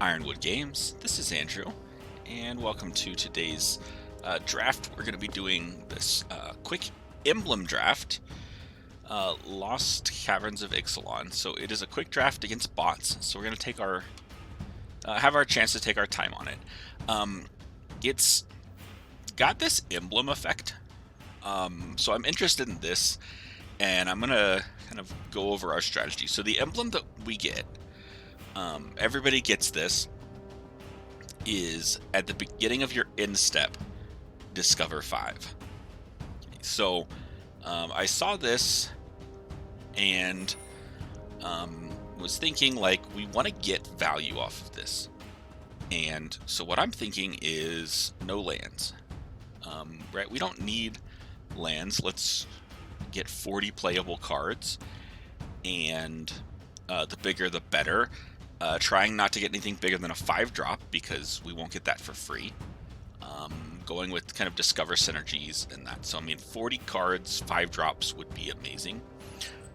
Ironwood Games. This is Andrew, and welcome to today's draft. We're going to be doing this quick Emblem draft, Lost Caverns of Ixalan. So it is a quick draft against bots. So we're going to take our have our chance to take our time on it. It's got this emblem effect, so I'm interested in this, and I'm going to kind of go over our strategy. So the emblem that we get, everybody gets this, is at the beginning of your end step, discover 5. So I saw this and was thinking, like, we want to get value off of this. And so what I'm thinking is no lands. Right, we don't need lands. Let's get 40 playable cards, and the bigger the better. Trying not to get anything bigger than a 5-drop because we won't get that for free. Going with kind of discover synergies and that. So I mean, 40 cards, 5 drops would be amazing.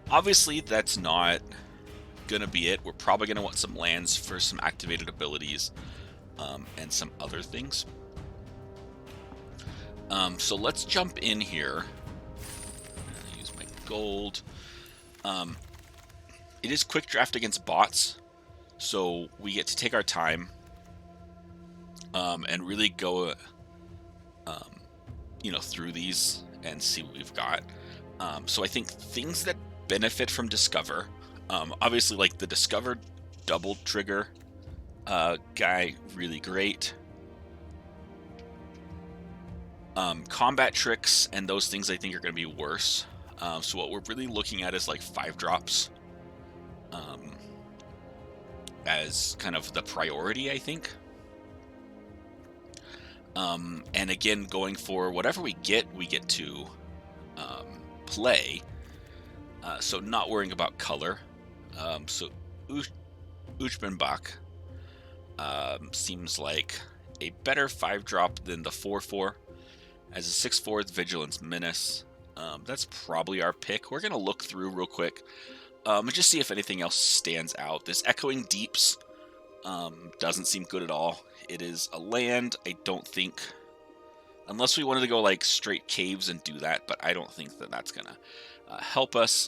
Obviously, that's not gonna be it. We're probably gonna want some lands for some activated abilities and some other things. So let's jump in here. I'm gonna use my gold. It is quick draft against bots, so we get to take our time and really go through these and see what we've got. So I think things that benefit from discover, obviously, like the discover double trigger guy, really great. Combat tricks and those things I think are going to be worse. So what we're really looking at is like 5 drops as kind of the priority, I think. And again, going for whatever we get to play. So not worrying about color. So Uchbenbach seems like a better 5-drop than the 4/4. As a 6/4 with Vigilance Menace. That's probably our pick. We're going to look through real quick and just see if anything else stands out. This Echoing Deeps doesn't seem good at all. It is a land. I don't think, unless we wanted to go like straight caves and do that, but I don't think that that's going to help us.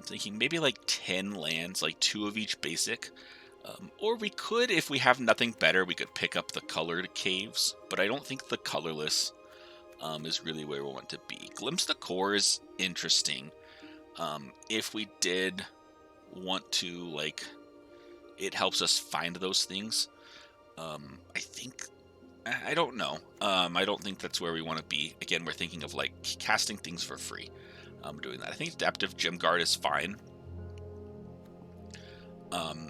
Thinking maybe like 10 lands, like 2 of each basic. Or we could, if we have nothing better, we could pick up the colored caves, but I don't think the colorless is really where we want to be. Glimpse the Core is interesting. If we did want to, like, it helps us find those things. I think, I don't know. I don't think that's where we want to be. Again, we're thinking of like casting things for free. Doing that. I think Adaptive Gem Guard is fine.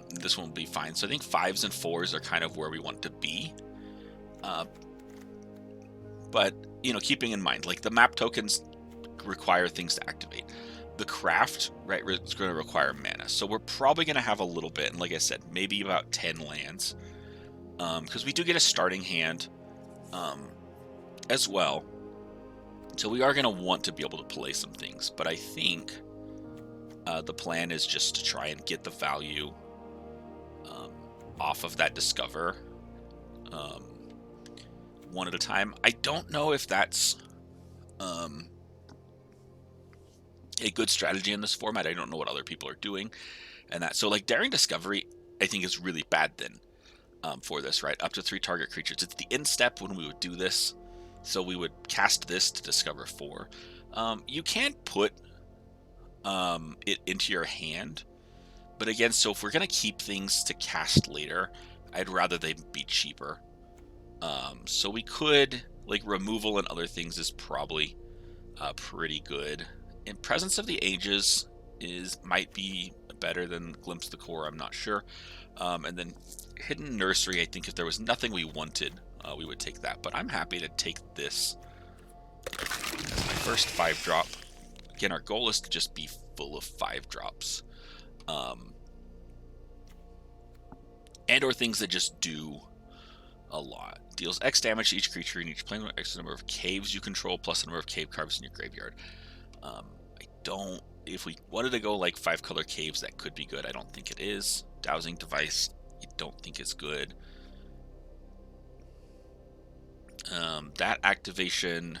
This one will be fine. So I think 5s and 4s are kind of where we want to be. But, keeping in mind, like the map tokens require things to activate. The craft, right, is going to require mana. So we're probably going to have a little bit, and like I said, maybe about 10 lands. Because we do get a starting hand as well. So we are going to want to be able to play some things. But I think the plan is just to try and get the value off of that discover one at a time. I don't know if that's a good strategy in this format. I don't know what other people are doing and that. So like Daring Discovery, I think is really bad then for this, right? Up to 3 target creatures. It's the end step when we would do this. So we would cast this to discover 4. You can put it into your hand, but again, so if we're going to keep things to cast later, I'd rather they be cheaper. So we could, like, removal and other things is probably pretty good. And Presence of the Ages might be better than Glimpse the Core, I'm not sure. And then Hidden Nursery, I think if there was nothing we wanted, we would take that. But I'm happy to take this as my first 5-drop. Again, our goal is to just be full of 5-drops. And or things that just do a lot. Deals X damage to each creature in each plane with X number of caves you control plus the number of cave cards in your graveyard. If we wanted to go like 5-color caves, that could be good. I don't think it is. Dowsing Device I don't think is good. That activation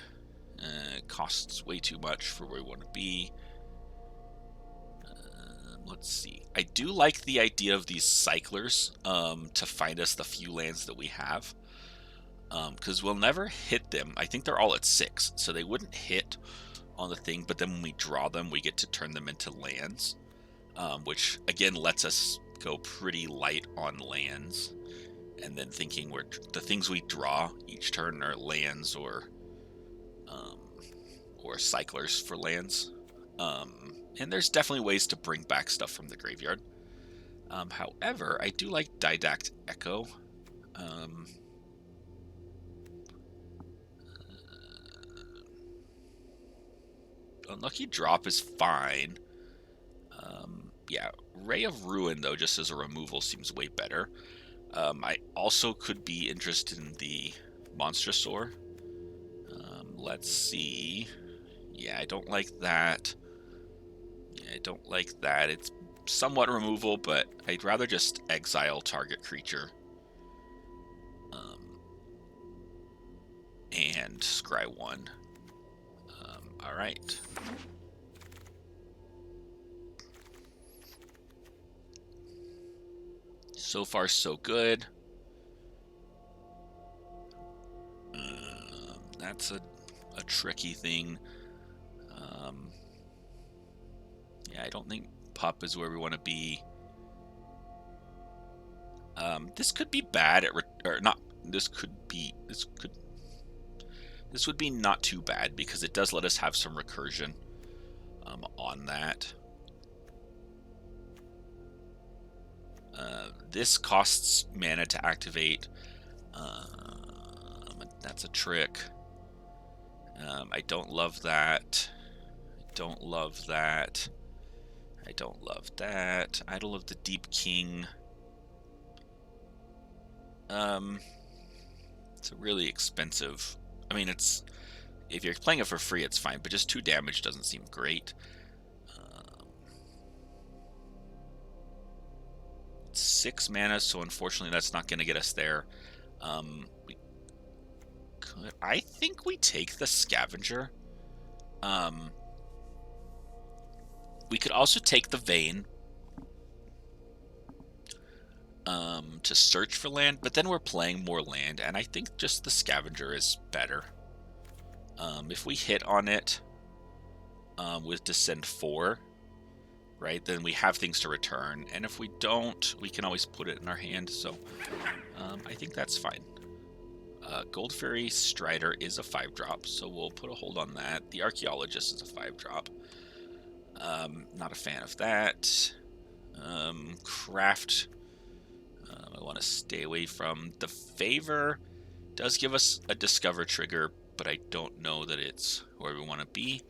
costs way too much for where we want to be. Let's see. I do like the idea of these cyclers to find us the few lands that we have. Because we'll never hit them. I think they're all at 6, so they wouldn't hit on the thing, but then when we draw them, we get to turn them into lands, which again lets us go pretty light on lands. And then thinking the things we draw each turn are lands or cyclers for lands. And there's definitely ways to bring back stuff from the graveyard. However, I do like Didact Echo. Unlucky Drop is fine. Yeah, Ray of Ruin, though, just as a removal, seems way better. I also could be interested in the Monstrosaur. Let's see. Yeah, I don't like that. Yeah, I don't like that. It's somewhat removal, but I'd rather just exile target creature. And scry 1. Alright. So far, so good. That's a tricky thing. Yeah, I don't think Pup is where we want to be. This could be bad or not. This would be not too bad because it does let us have some recursion on that. This costs mana to activate. That's a trick. I don't love that. I don't love that. I don't love that. Idol of the Deep King. It's really expensive. I mean, if you're playing it for free, it's fine, but just 2 damage doesn't seem great. 6 mana, so unfortunately that's not going to get us there. I think we take the Scavenger. We could also take the Vein to search for land, but then we're playing more land, and I think just the Scavenger is better. If we hit on it with Descend 4, right, then we have things to return, and if we don't, we can always put it in our hand, so I think that's fine. Gold Fairy Strider is a 5-drop, so we'll put a hold on that. The Archaeologist is a 5-drop. Not a fan of that. Craft, I want to stay away from. The Favor does give us a Discover trigger, but I don't know that it's where we want to be.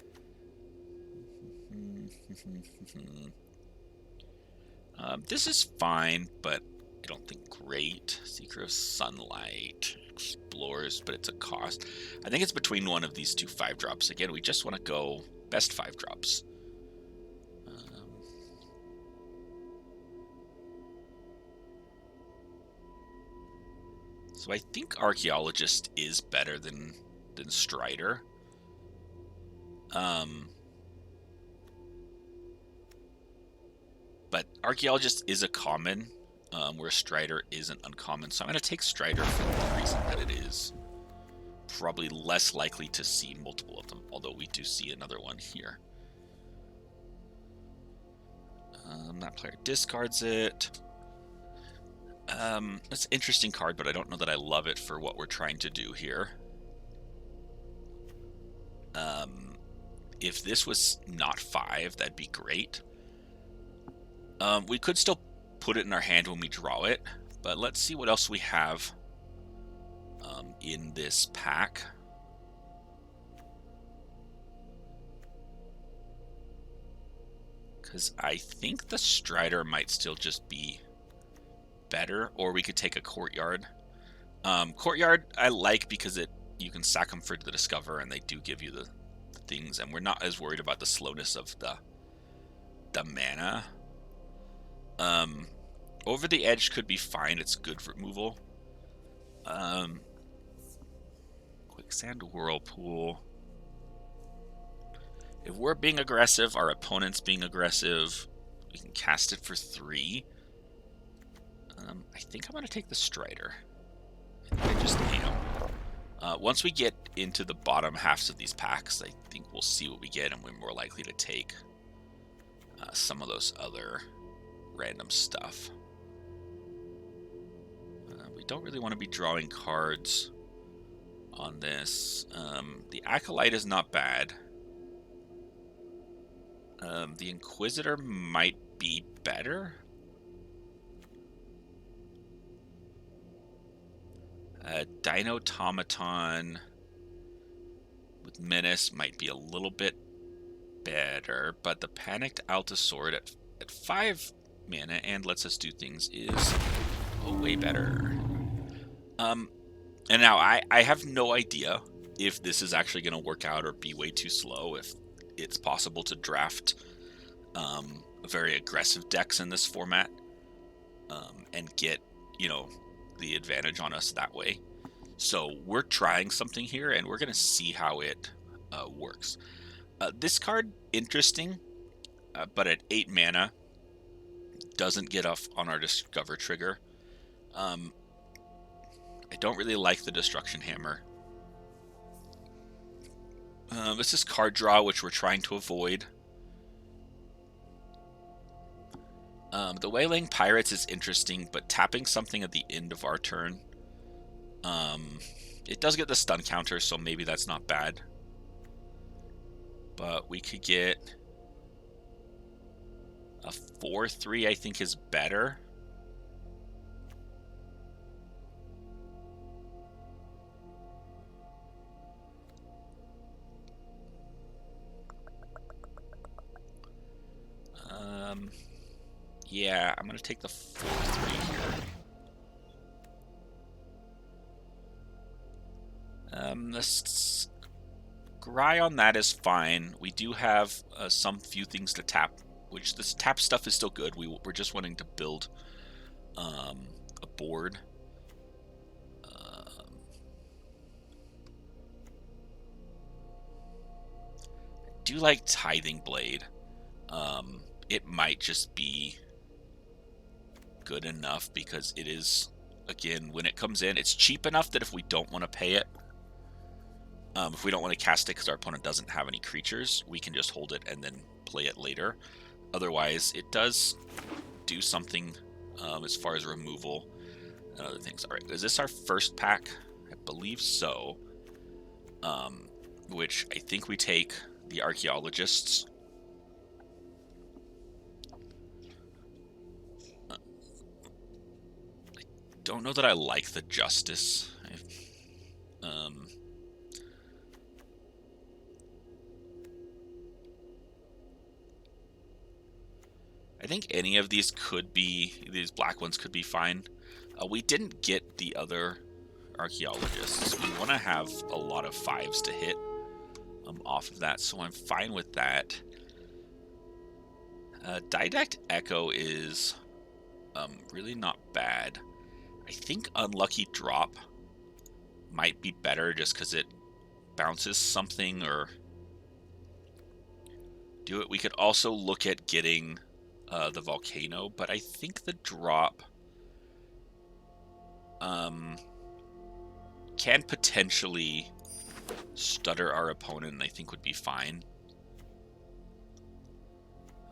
This is fine, but I don't think great. Seeker of Sunlight, Explores, but it's a cost. I think it's between one of these 2 5-drops. Again, we just want to go best 5-drops. So I think Archaeologist is better than Strider. But Archaeologist is a common, where Strider isn't uncommon. So I'm going to take Strider for the reason that it is probably less likely to see multiple of them, although we do see another one here. That player discards it. It's an interesting card, but I don't know that I love it for what we're trying to do here. If this was not 5, that'd be great. We could still put it in our hand when we draw it, but let's see what else we have in this pack. Because I think the Strider might still just be better, or we could take a Courtyard. Courtyard I like because you can sack them for the Discover, and they do give you the things, and we're not as worried about the slowness of the mana. Over the Edge could be fine. It's good removal. Quicksand Whirlpool. If we're being aggressive, our opponent's being aggressive, we can cast it for 3. I think I'm going to take the Strider. I just am. Once we get into the bottom halves of these packs, I think we'll see what we get, and we're more likely to take some of those other random stuff. We don't really want to be drawing cards on this. The Acolyte is not bad. The Inquisitor might be better. Dinotomaton with Menace might be a little bit better, but the Panicked Altasword at 5 mana and lets us do things is way better. And now I have no idea if this is actually going to work out or be way too slow, if it's possible to draft very aggressive decks in this format and get, you know, the advantage on us that way. So we're trying something here, and we're going to see how it works. This card, interesting, but at 8 mana, doesn't get off on our Discover trigger. I don't really like the Destruction Hammer. This is card draw, which we're trying to avoid. The Wailing Pirates is interesting, but tapping something at the end of our turn, it does get the stun counter, so maybe that's not bad. But we could get a 4/3, I think is better. Yeah, I'm going to take the 4/3 here. The Scry on that is fine. We do have some few things to tap, which this tap stuff is still good. We're just wanting to build a board. I do like Tithing Blade. It might just be good enough because it is, again, when it comes in, it's cheap enough that if we don't want to pay it, if we don't want to cast it because our opponent doesn't have any creatures, we can just hold it and then play it later. Otherwise, it does do something as far as removal and other things. All right, is this our first pack? I believe so. Which I think we take the Archaeologists. Don't know that I like the Justice. I think any of these could be, these black ones could be fine. We didn't get the other Archaeologists. We want to have a lot of 5s to hit off of that, so I'm fine with that. Didact Echo is really not bad. I think Unlucky Drop might be better just because it bounces something or do it. We could also look at getting the Volcano, but I think the drop can potentially stutter our opponent, and I think would be fine.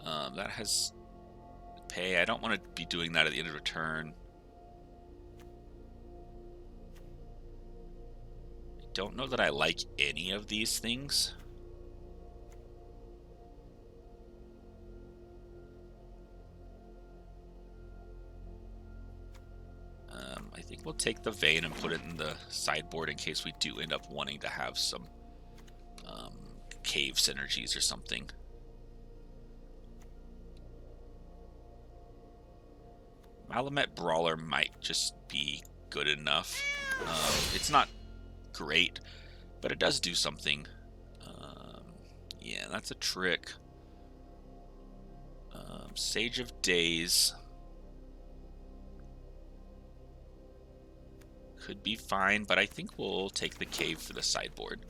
That has pay. I don't want to be doing that at the end of the turn. I don't know that I like any of these things. I think we'll take the Vein and put it in the sideboard in case we do end up wanting to have some cave synergies or something. Malamet Brawler might just be good enough. It's not great, but it does do something. Yeah, that's a trick. Sage of Days. could be fine, but I think we'll take the cave for the sideboard.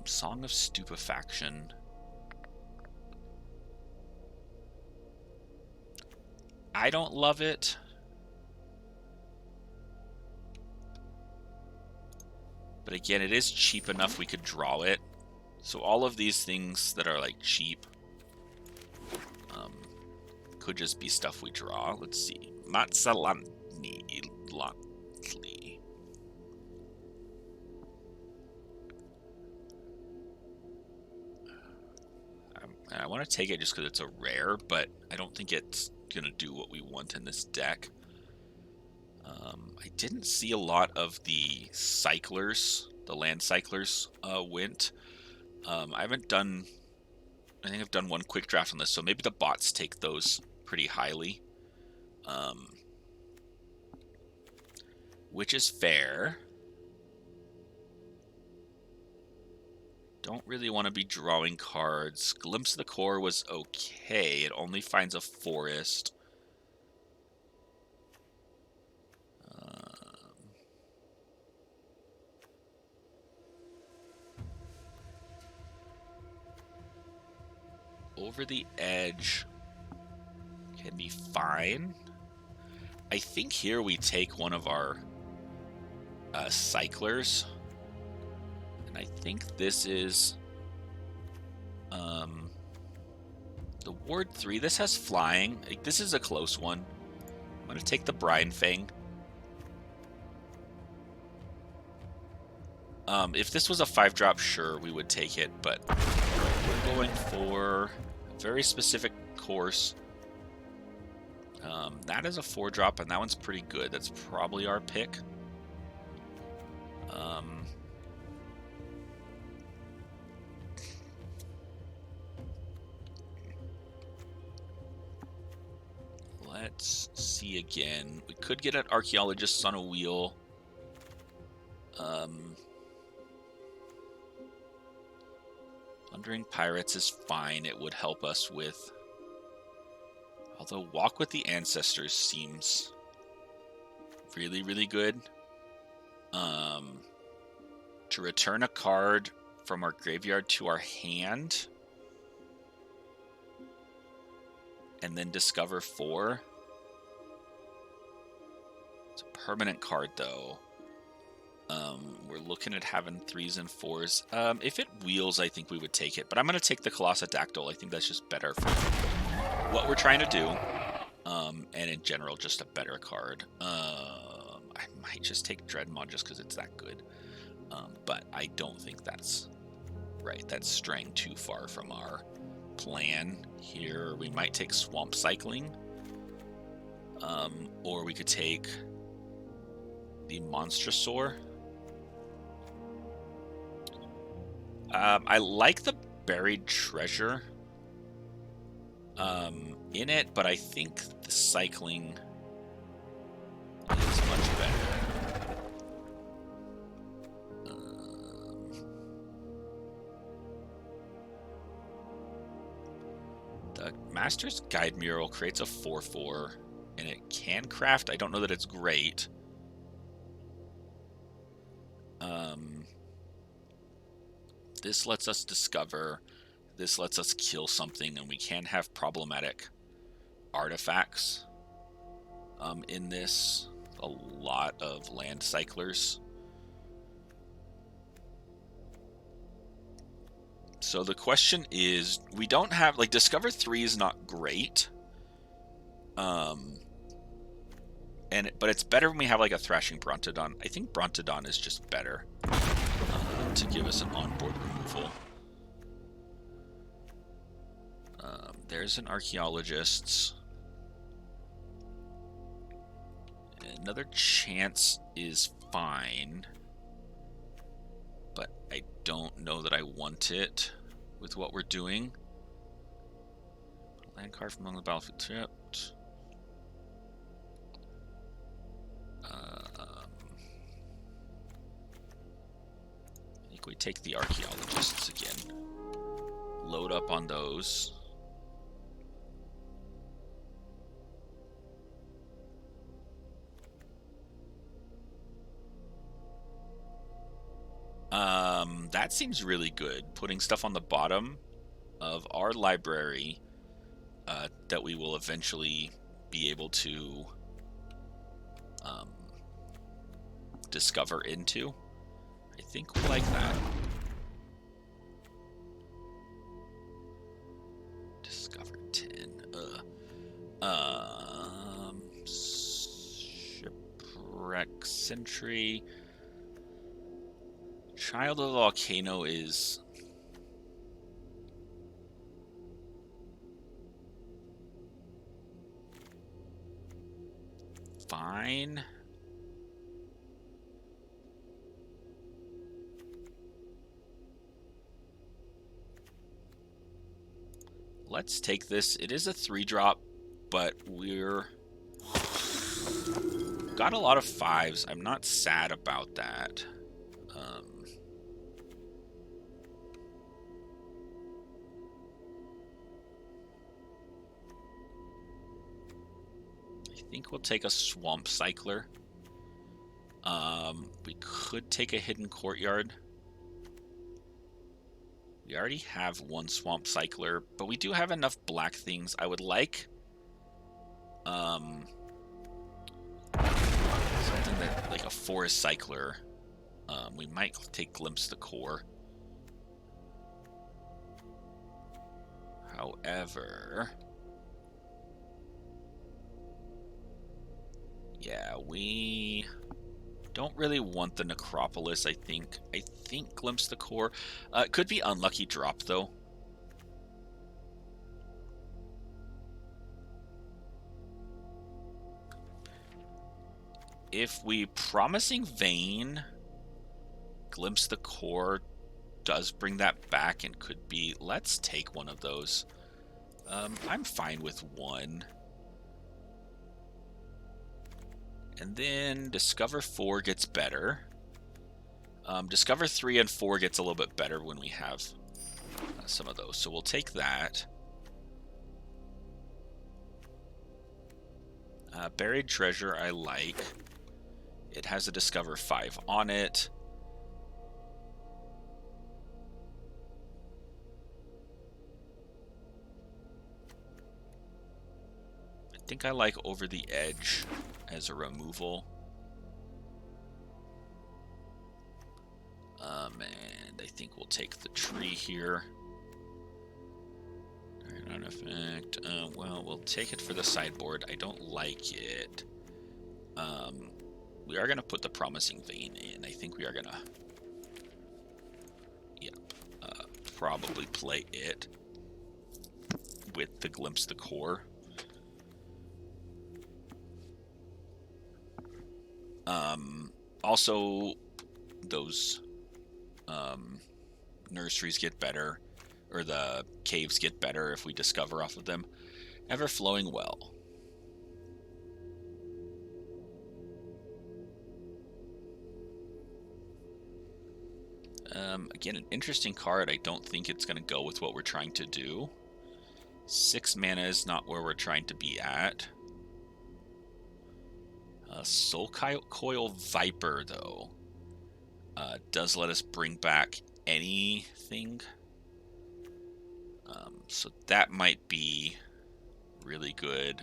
Song of Stupefaction. I don't love it. But again, it is cheap enough we could draw it. So all of these things that are like cheap could just be stuff we draw. Let's see. Matzalani Lotley. I want to take it just because it's a rare, but I don't think it's going to do what we want in this deck. I didn't see a lot of the cyclers, the land cyclers went. I think I've done one quick draft on this, so maybe the bots take those pretty highly. Which is fair. Don't really want to be drawing cards. Glimpse of the Core was okay. It only finds a forest. Over the Edge can be fine. I think here we take one of our cyclers. And I think this is the Ward 3. This has flying. This is a close one. I'm going to take the Brine Fang. If this was a 5-drop, sure, we would take it, but we're going for a very specific course. That is a 4-drop, and that one's pretty good. That's probably our pick. Let's see again. We could get an Archaeologist on a wheel. Plundering Pirates is fine. It would help us with... Although Walk with the Ancestors seems really, really good. To return a card from our graveyard to our hand. And then discover 4. It's a permanent card, though. We're looking at having 3s and 4s. If it wheels, I think we would take it. But I'm going to take the Colossodactyl. I think that's just better for what we're trying to do. And in general, just a better card. I might just take Dreadmaw just because it's that good. But I don't think that's right. That's straying too far from our plan here. We might take Swamp Cycling. Or we could take the Monstrosaur. I like the Buried Treasure in it, but I think the Cycling is much better. The Master's Guide Mural creates a 4/4, and it can craft. I don't know that it's great. This lets us discover. This lets us kill something, and we can have problematic artifacts in this. A lot of land cyclers. So the question is, we don't have, like, Discover 3 is not great. But it's better when we have like a Thrashing Brontodon. I think Brontodon is just better to give us an onboard removal. There's an Archaeologist. Another Chance is fine, but I don't know that I want it with what we're doing. Land card from on the battlefield tripped. I think we take the Archaeologists again. Load up on those. that seems really good. Putting stuff on the bottom of our library that we will eventually be able to discover into. I think we'll like that. Discover 10. Shipwreck Sentry. Child of the Volcano is fine. Let's take this. It is a 3-drop, but we're got a lot of 5s. I'm not sad about that. I think we'll take a Swamp Cycler. We could take a Hidden Courtyard. We already have one Swamp Cycler, but we do have enough black things. I would like something that, like a Forest Cycler. We might take Glimpse the Core. However, yeah, we don't really want the Necropolis, I think. I think Glimpse the Core. It could be unlucky drop, though. If we Promising Vein, Glimpse the Core does bring that back and could be... Let's take one of those. I'm fine with one. And then Discover 4 gets better. Discover 3 and 4 gets a little bit better when we have some of those. So we'll take that. Buried Treasure I like. It has a Discover 5 on it. I think I like Over the Edge as a removal. And I think we'll take the tree here. On effect. Well, we'll take it for the sideboard. I don't like it. We are going to put the Promising Vein in. I think we are going to... Yep. Probably play it with the Glimpse the Core. Also, those nurseries get better, or the caves get better if we discover off of them. Ever-Flowing Well. Again, an interesting card. I don't think it's going to go with what we're trying to do. 6 mana is not where we're trying to be at. Soul Coil Viper, though, does let us bring back anything. So that might be really good.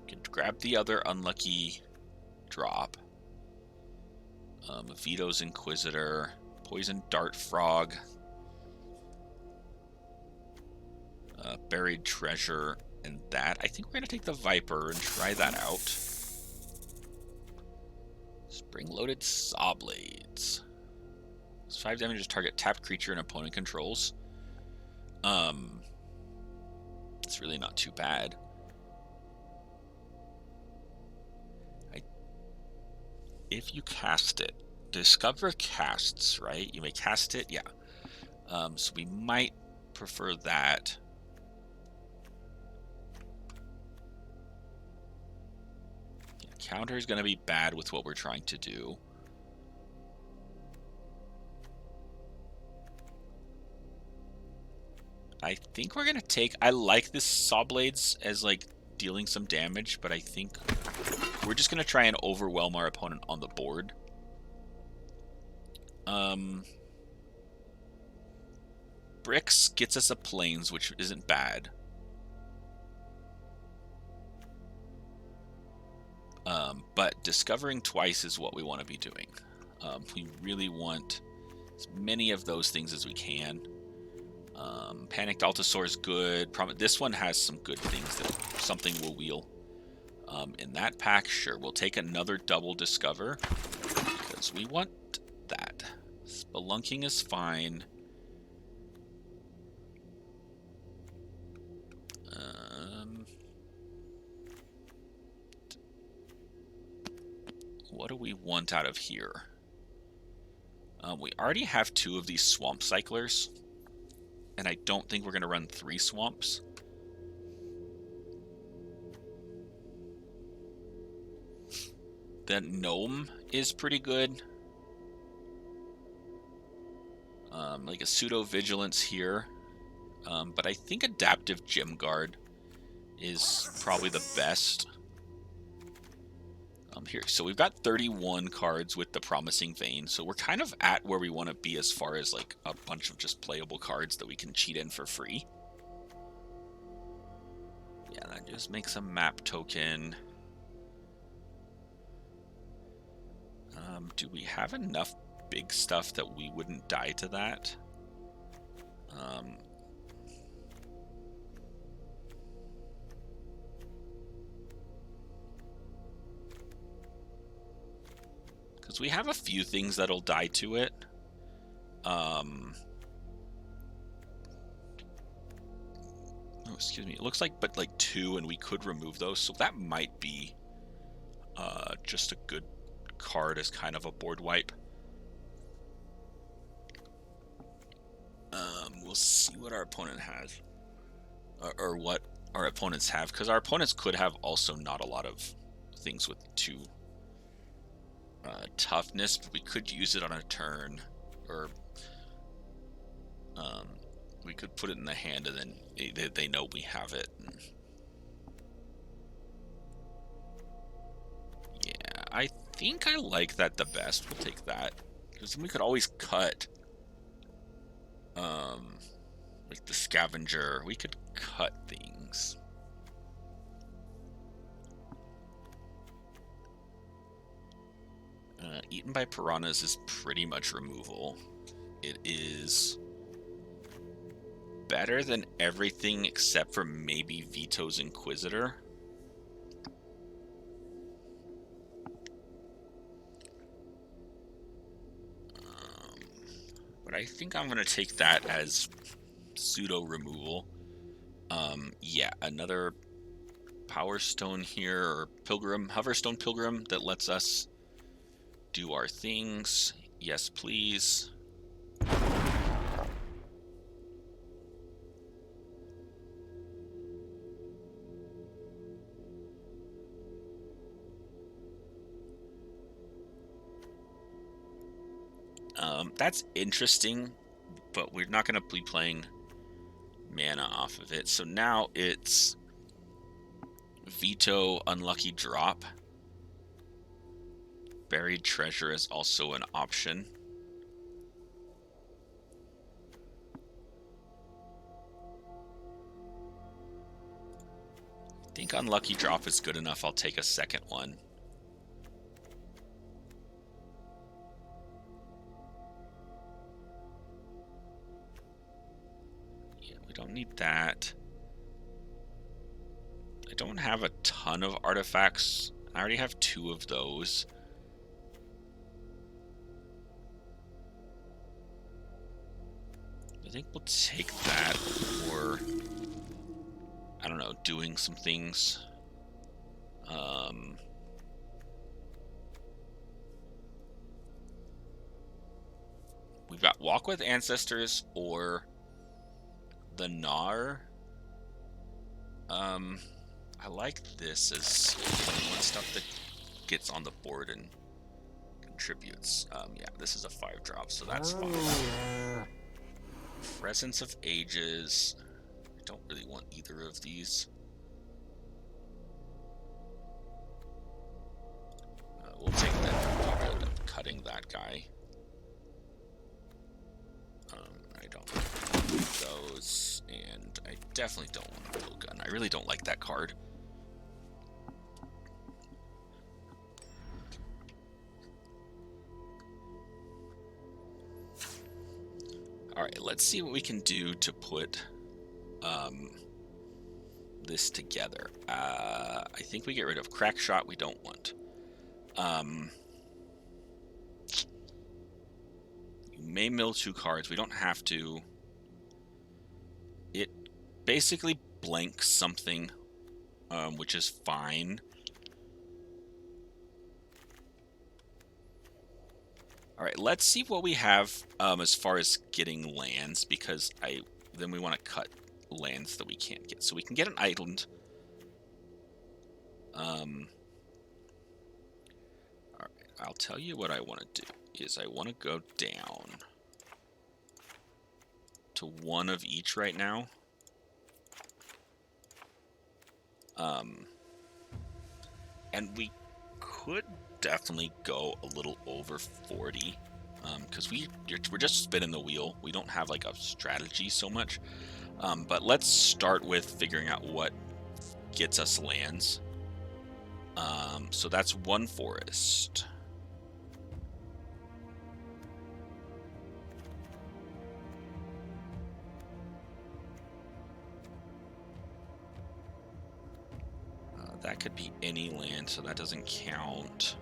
Could grab the other unlucky drop. Vito's Inquisitor, Poison Dart Frog, Buried Treasure, and that. I think we're going to take the Viper and try that out. Spring-Loaded Sawblades. It's 5 damage to target tapped creature and opponent controls. It's really not too bad. If you cast it, Discover casts, right? You may cast it, yeah. So we might prefer that. Counter is going to be bad with what we're trying to do. I think we're going to take... I like this Sawblades as, like, dealing some damage, but I think we're just going to try and overwhelm our opponent on the board. Bricks gets us a plains, which isn't bad. But discovering twice is what we want to be doing. We really want as many of those things as we can. Panicked Altosaur is good. This one has some good things that something will wheel. In that pack, sure, we'll take another double discover because we want that. Spelunking is fine. What do we want out of here? We already have 2 of these swamp cyclers, and I don't think we're going to run 3 swamps. The gnome is pretty good. Like a pseudo vigilance here, but I think adaptive gem guard is probably the best. Here, so we've got 31 cards with the promising vein, so we're kind of at where we want to be as far as like a bunch of just playable cards that we can cheat in for free. Yeah, that just makes a map token. Do we have enough big stuff that we wouldn't die to that? Because we have a few things that'll die to it. Oh, excuse me. It looks like, but like 2, and we could remove those, so that might be just a good card as kind of a board wipe. We'll see what our opponent has, or what our opponents have, because our opponents could have also not a lot of things with 2 toughness, but we could use it on a turn, or we could put it in the hand, and then they know we have it. Yeah, I think I like that the best. We'll take that, because then we could always cut. Like the scavenger, we could cut things. Eaten by piranhas is pretty much removal. It is better than everything except for maybe Vito's Inquisitor. But I think I'm going to take that as pseudo removal. Yeah, another Power Stone here, or Pilgrim, Hoverstone Pilgrim, that lets us do our things. Yes, please. That's interesting, but we're not going to be playing mana off of it. So now it's Vito, Unlucky Drop. Buried Treasure is also an option. I think Unlucky Drop is good enough. I'll take a second one. Don't need that. I don't have a ton of artifacts. I already have 2 of those. I think we'll take that for, I don't know, doing some things. We've got Walk with Ancestors or the Gnar. I like this as one stuff that gets on the board and contributes. Yeah, this is a 5-drop, so that's fine. Presence of Ages. I don't really want either of these. We'll take that. I'll end up cutting that guy. those, and I definitely don't want a blowgun. I really don't like that card. Alright, let's see what we can do to put this together. I think we get rid of Crack Shot, we don't want. You may mill 2 cards, we don't have to. It basically blanks something, which is fine. Alright, let's see what we have as far as getting lands, because then we want to cut lands that we can't get. So we can get an island. Alright, I'll tell you what I want to do, is I want to go down to 1 of each right now. And we could definitely go a little over 40, because we're just spinning the wheel. We don't have like a strategy so much, but let's start with figuring out what gets us lands. So that's 1 forest. That could be any land, so that doesn't count.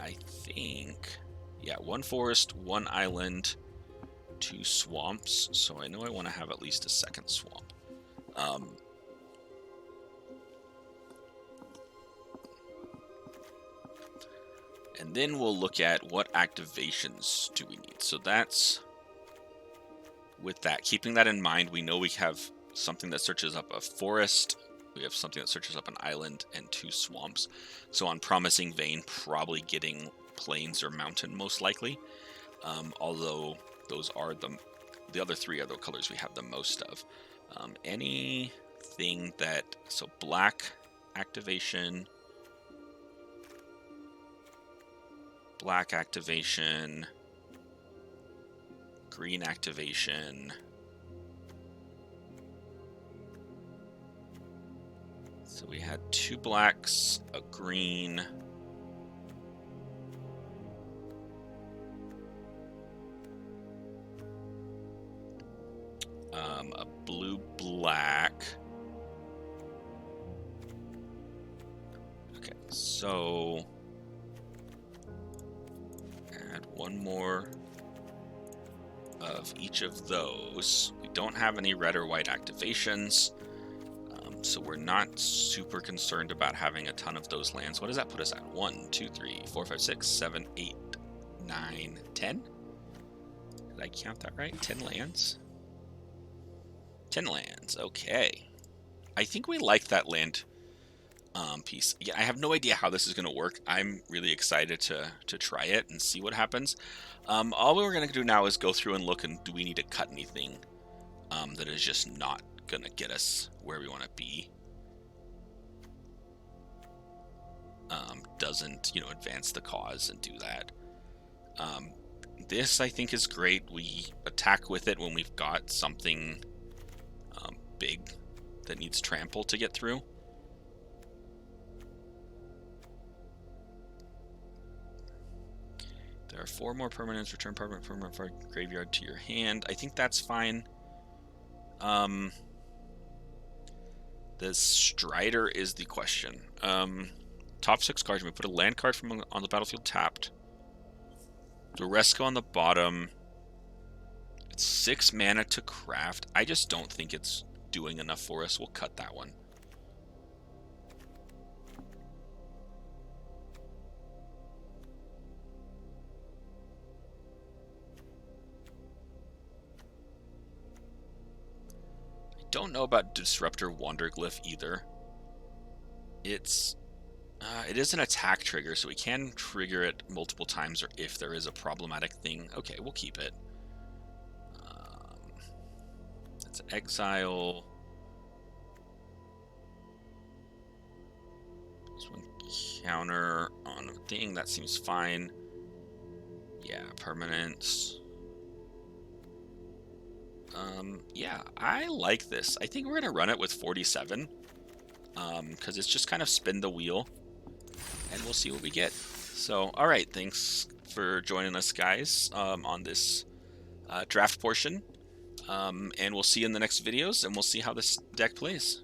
I think, yeah, 1 forest, 1 island, 2 swamps. So I know I want to have at least a second swamp. And then we'll look at what activations do we need. So that's, with that, keeping that in mind, we know we have something that searches up a forest, we have something that searches up an island, and 2 swamps. So on Promising Vein, probably getting plains or mountain most likely. Although those are the other 3 are the colors we have the most of. Anything that, so black activation, black activation, green activation, so we had 2 blacks, a green, a blue-black. Okay, so add 1 more of each of those. We don't have any red or white activations, so we're not super concerned about having a ton of those lands. What does that put us at? 1, 2, 3, 4, 5, 6, 7, 8, 9, 10? Did I count that right? 10 lands? 10 lands, okay. I think we like that land piece. Yeah, I have no idea how this is going to work. I'm really excited to try it and see what happens. All we're going to do now is go through and look, and do we need to cut anything that is just not going to get us where we want to be. Doesn't, advance the cause and do that. This, I think, is great. We attack with it when we've got something big that needs trample to get through. There are 4 more permanents. Return permanent from graveyard to your hand. I think that's fine. The Strider is the question. Top 6 cards. We put a land card from on the battlefield tapped. The rest go on the bottom. It's 6 mana to craft. I just don't think it's doing enough for us. We'll cut that one. I don't know about Disruptor Wanderglyph either. It is an attack trigger, so we can trigger it multiple times, or if there is a problematic thing. Okay, we'll keep it. Let's exile. This one counter on a thing. That seems fine. Yeah, permanents. Yeah, I like this. I think we're gonna run it with 47. Because it's just kind of spin the wheel, and we'll see what we get. So, all right, thanks for joining us, guys, on this draft portion. And we'll see you in the next videos, and we'll see how this deck plays.